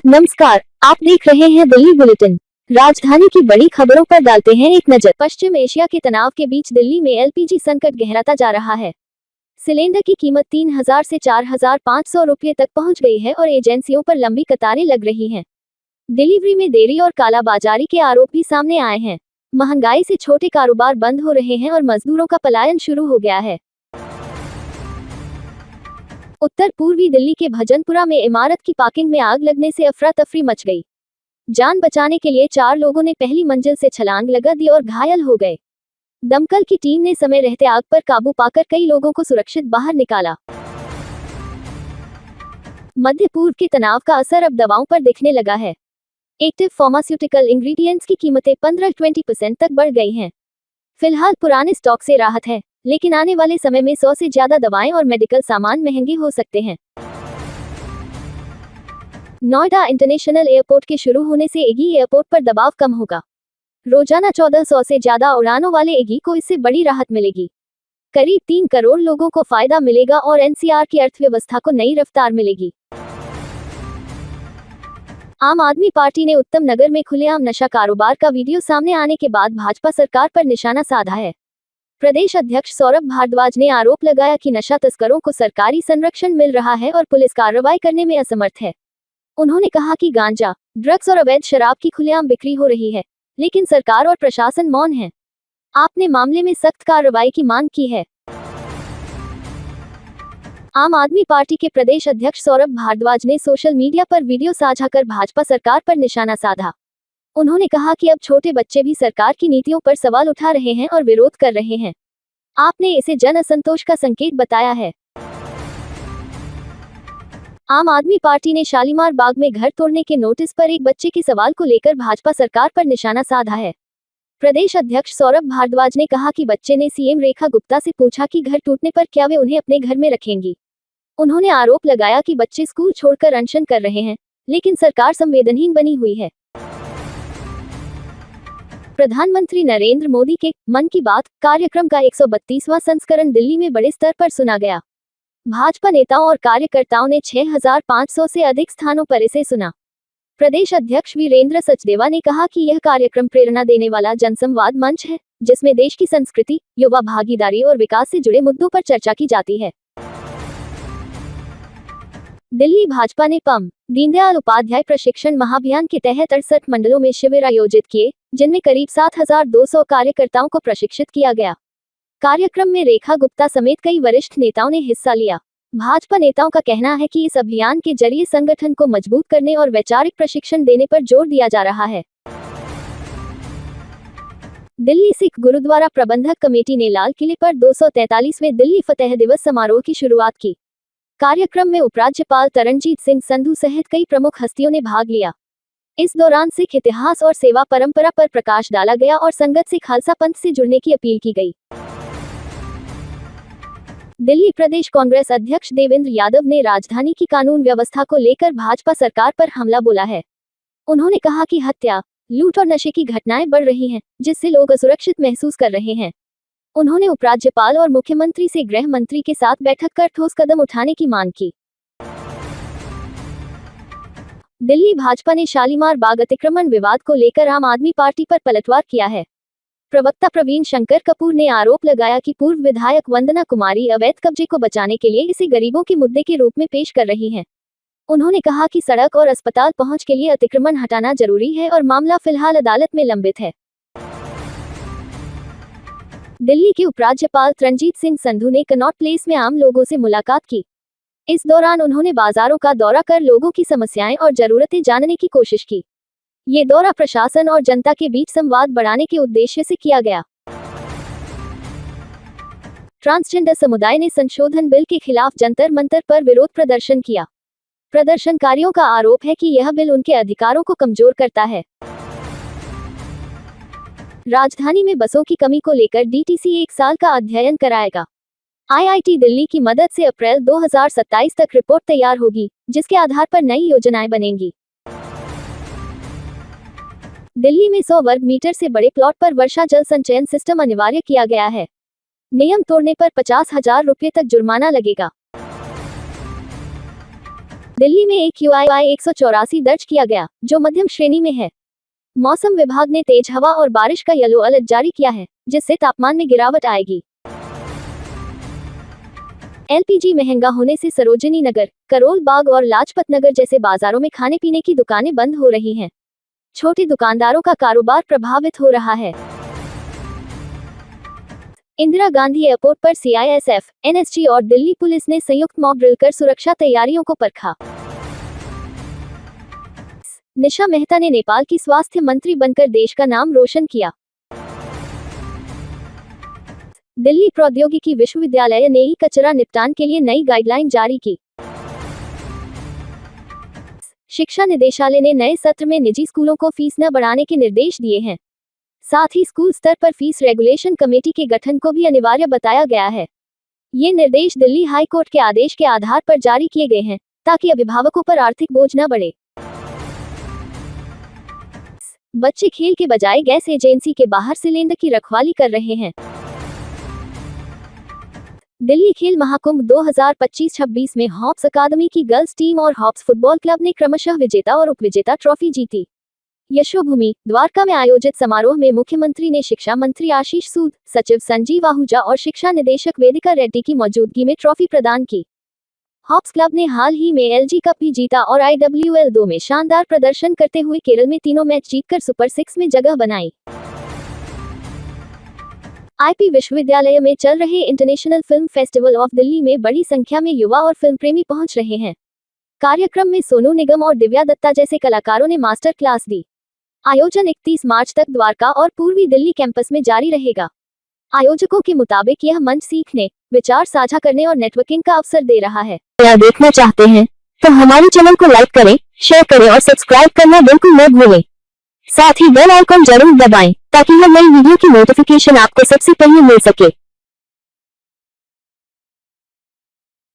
नमस्कार, आप देख रहे हैं दिल्ली बुलेटिन। राजधानी की बड़ी खबरों पर डालते हैं एक नजर। पश्चिम एशिया के तनाव के बीच दिल्ली में एलपीजी संकट गहराता जा रहा है। सिलेंडर की कीमत 3,000 से 4,500 रुपये तक पहुंच गई है और एजेंसियों पर लंबी कतारें लग रही हैं। डिलीवरी में देरी और कालाबाजारी के आरोप भी सामने आए हैं। महंगाई से छोटे कारोबार बंद हो रहे हैं और मजदूरों का पलायन शुरू हो गया है। उत्तर पूर्वी दिल्ली के भजनपुरा में इमारत की पार्किंग में आग लगने से अफरा तफरी मच गई। जान बचाने के लिए 4 लोगों ने पहली मंजिल से छलांग लगा दी और घायल हो गए। दमकल की टीम ने समय रहते आग पर काबू पाकर कई लोगों को सुरक्षित बाहर निकाला। मध्य पूर्व के तनाव का असर अब दवाओं पर दिखने लगा है। एक्टिव फार्मास्यूटिकल इंग्रेडिएंट्स की कीमतें 15-20% तक बढ़ गई हैं। फिलहाल पुराने स्टॉक से राहत है, लेकिन आने वाले समय में 100 से ज्यादा दवाएं और मेडिकल सामान महंगे हो सकते हैं। नोएडा इंटरनेशनल एयरपोर्ट के शुरू होने से एगी एयरपोर्ट पर दबाव कम होगा। रोजाना 1400 से ज्यादा उड़ानों वाले एगी को इससे बड़ी राहत मिलेगी। करीब 3 करोड़ लोगों को फायदा मिलेगा और एनसीआर की अर्थव्यवस्था को नई रफ्तार मिलेगी। आम आदमी पार्टी ने उत्तम नगर में खुलेआम नशा कारोबार का वीडियो सामने आने के बाद भाजपा सरकार पर निशाना साधा है। प्रदेश अध्यक्ष सौरभ भारद्वाज ने आरोप लगाया कि नशा तस्करों को सरकारी संरक्षण मिल रहा है और पुलिस कार्रवाई करने में असमर्थ है। उन्होंने कहा कि गांजा, ड्रग्स और अवैध शराब की खुलेआम बिक्री हो रही है, लेकिन सरकार और प्रशासन मौन है। आपने मामले में सख्त कार्रवाई की मांग की है। आम आदमी पार्टी के प्रदेश अध्यक्ष सौरभ भारद्वाज ने सोशल मीडिया पर वीडियो साझा कर भाजपा सरकार पर निशाना साधा। उन्होंने कहा कि अब छोटे बच्चे भी सरकार की नीतियों पर सवाल उठा रहे हैं और विरोध कर रहे हैं। आपने इसे जन असंतोष का संकेत बताया है। आम आदमी पार्टी ने शालीमार बाग में घर तोड़ने के नोटिस पर एक बच्चे के सवाल को लेकर भाजपा सरकार पर निशाना साधा है। प्रदेश अध्यक्ष सौरभ भारद्वाज ने कहा कि बच्चे ने सीएम रेखा गुप्ता से पूछा कि घर टूटने पर क्या वे उन्हें अपने घर में रखेंगी। उन्होंने आरोप लगाया कि बच्चे स्कूल छोड़कर अनशन कर रहे हैं, लेकिन सरकार संवेदनहीन बनी हुई है। प्रधानमंत्री नरेंद्र मोदी के मन की बात कार्यक्रम का 132वां संस्करण दिल्ली में बड़े स्तर पर सुना गया। भाजपा नेताओं और कार्यकर्ताओं ने 6,500 से अधिक स्थानों पर इसे सुना। प्रदेश अध्यक्ष वीरेंद्र सचदेवा ने कहा कि यह कार्यक्रम प्रेरणा देने वाला जनसंवाद मंच है, जिसमें देश की संस्कृति, युवा भागीदारी और विकास से जुड़े मुद्दों पर चर्चा की जाती है। दिल्ली भाजपा ने पम दीनदयाल उपाध्याय प्रशिक्षण महाअभियान के तहत 68 मंडलों में शिविर आयोजित किए, जिनमें करीब 7,200 कार्यकर्ताओं को प्रशिक्षित किया गया। कार्यक्रम में रेखा गुप्ता समेत कई वरिष्ठ नेताओं ने हिस्सा लिया। भाजपा नेताओं का कहना है कि इस अभियान के जरिए संगठन को मजबूत करने और वैचारिक प्रशिक्षण देने पर जोर दिया जा रहा है। दिल्ली सिख गुरुद्वारा प्रबंधक कमेटी ने लाल किले पर 243वें दिल्ली फतेह दिवस समारोह की शुरुआत की। कार्यक्रम में उपराज्यपाल तरनजीत सिंह संधू सहित कई प्रमुख हस्तियों ने भाग लिया। इस दौरान सिख इतिहास और सेवा परंपरा पर प्रकाश डाला गया और संगत से खालसा पंथ से जुड़ने की अपील की गई। दिल्ली प्रदेश कांग्रेस अध्यक्ष देवेंद्र यादव ने राजधानी की कानून व्यवस्था को लेकर भाजपा सरकार पर हमला बोला है। उन्होंने कहा कि हत्या, लूट और नशे की घटनाएं बढ़ रही हैं, जिससे लोग असुरक्षित महसूस कर रहे हैं। उन्होंने उपराज्यपाल और मुख्यमंत्री से गृह मंत्री के साथ बैठक कर ठोस कदम उठाने की मांग की। दिल्ली भाजपा ने शालीमार बाग अतिक्रमण विवाद को लेकर आम आदमी पार्टी पर पलटवार किया है। प्रवक्ता प्रवीण शंकर कपूर ने आरोप लगाया कि पूर्व विधायक वंदना कुमारी अवैध कब्जे को बचाने के लिए इसे गरीबों के मुद्दे के रूप में पेश कर रही हैं। उन्होंने कहा कि सड़क और अस्पताल पहुंच के लिए अतिक्रमण हटाना जरूरी है और मामला फिलहाल अदालत में लंबित है। दिल्ली के उपराज्यपाल तरनजीत सिंह संधू ने कनॉट प्लेस में आम लोगों से मुलाकात की। इस दौरान उन्होंने बाजारों का दौरा कर लोगों की समस्याएं और जरूरतें जानने की कोशिश की। ये दौरा प्रशासन और जनता के बीच संवाद बढ़ाने के उद्देश्य से किया गया। ट्रांसजेंडर समुदाय ने संशोधन बिल के खिलाफ जंतर मंतर पर विरोध प्रदर्शन किया। प्रदर्शनकारियों का आरोप है कि यह बिल उनके अधिकारों को कमजोर करता है। राजधानी में बसों की कमी को लेकर डीटीसी 1 साल का अध्ययन कराएगा। आईआईटी दिल्ली की मदद से अप्रैल 2027 तक रिपोर्ट तैयार होगी, जिसके आधार पर नई योजनाएं बनेंगी। दिल्ली में 100 वर्ग मीटर से बड़े प्लॉट पर वर्षा जल संचयन सिस्टम अनिवार्य किया गया है। नियम तोड़ने पर 50,000 रुपये तक जुर्माना लगेगा। दिल्ली में AQI 184 दर्ज किया गया, जो मध्यम श्रेणी में है। मौसम विभाग ने तेज हवा और बारिश का येलो अलर्ट जारी किया है, जिससे तापमान में गिरावट आएगी। LPG महंगा होने से सरोजिनी नगर, करोल बाग और लाजपत नगर जैसे बाजारों में खाने पीने की दुकानें बंद हो रही हैं। छोटे दुकानदारों का कारोबार प्रभावित हो रहा है। इंदिरा गांधी एयरपोर्ट पर CISF, NSG और दिल्ली पुलिस ने संयुक्त मॉक ड्रिल कर सुरक्षा तैयारियों को परखा। निशा मेहता ने नेपाल की स्वास्थ्य मंत्री बनकर देश का नाम रोशन किया। दिल्ली प्रौद्योगिकी विश्वविद्यालय ने कचरा निपटान के लिए नई गाइडलाइन जारी की। शिक्षा निदेशालय ने नए सत्र में निजी स्कूलों को फीस न बढ़ाने के निर्देश दिए हैं। साथ ही स्कूल स्तर पर फीस रेगुलेशन कमेटी के गठन को भी अनिवार्य बताया गया है। ये निर्देश दिल्ली हाई कोर्ट के आदेश के आधार पर जारी किए गए हैं, ताकि अभिभावकों पर आर्थिक बोझ न बढ़े। बच्चे खेल के बजाय गैस एजेंसी के बाहर सिलेंडर की रखवाली कर रहे हैं। दिल्ली खेल महाकुंभ 2025-26 में हॉप्स अकादमी की गर्ल्स टीम और हॉप्स फुटबॉल क्लब ने क्रमशः विजेता और उपविजेता ट्रॉफी जीती। यशोभूमि, द्वारका में आयोजित समारोह में मुख्यमंत्री ने शिक्षा मंत्री आशीष सूद, सचिव संजीव आहूजा और शिक्षा निदेशक वेदिका रेड्डी की मौजूदगी में ट्रॉफी प्रदान की। हॉप्स क्लब ने हाल ही में LG कप भी जीता और IWL 2 में शानदार प्रदर्शन करते हुए केरल में तीनों मैच जीतकर सुपर 6 में जगह बनाई। IP विश्वविद्यालय में चल रहे international film festival of Delhi में बड़ी संख्या में युवा और फिल्म प्रेमी पहुंच रहे हैं। कार्यक्रम में सोनू निगम और दिव्या दत्ता जैसे कलाकारों ने मास्टर क्लास दी। आयोजन 31 मार्च तक द्वारका और पूर्वी दिल्ली कैंपस में जारी रहेगा। आयोजकों के मुताबिक यह मंच सीखने, विचार साझा करने और नेटवर्किंग का अवसर दे रहा है। अगर देखना चाहते हैं तो हमारे चैनल को लाइक करें, शेयर करें और सब्सक्राइब करना बिल्कुल न भूलें। साथ ही बेल आइकन जरूर दबाएं ताकि हर नई वीडियो की नोटिफिकेशन आपको सबसे पहले मिल सके।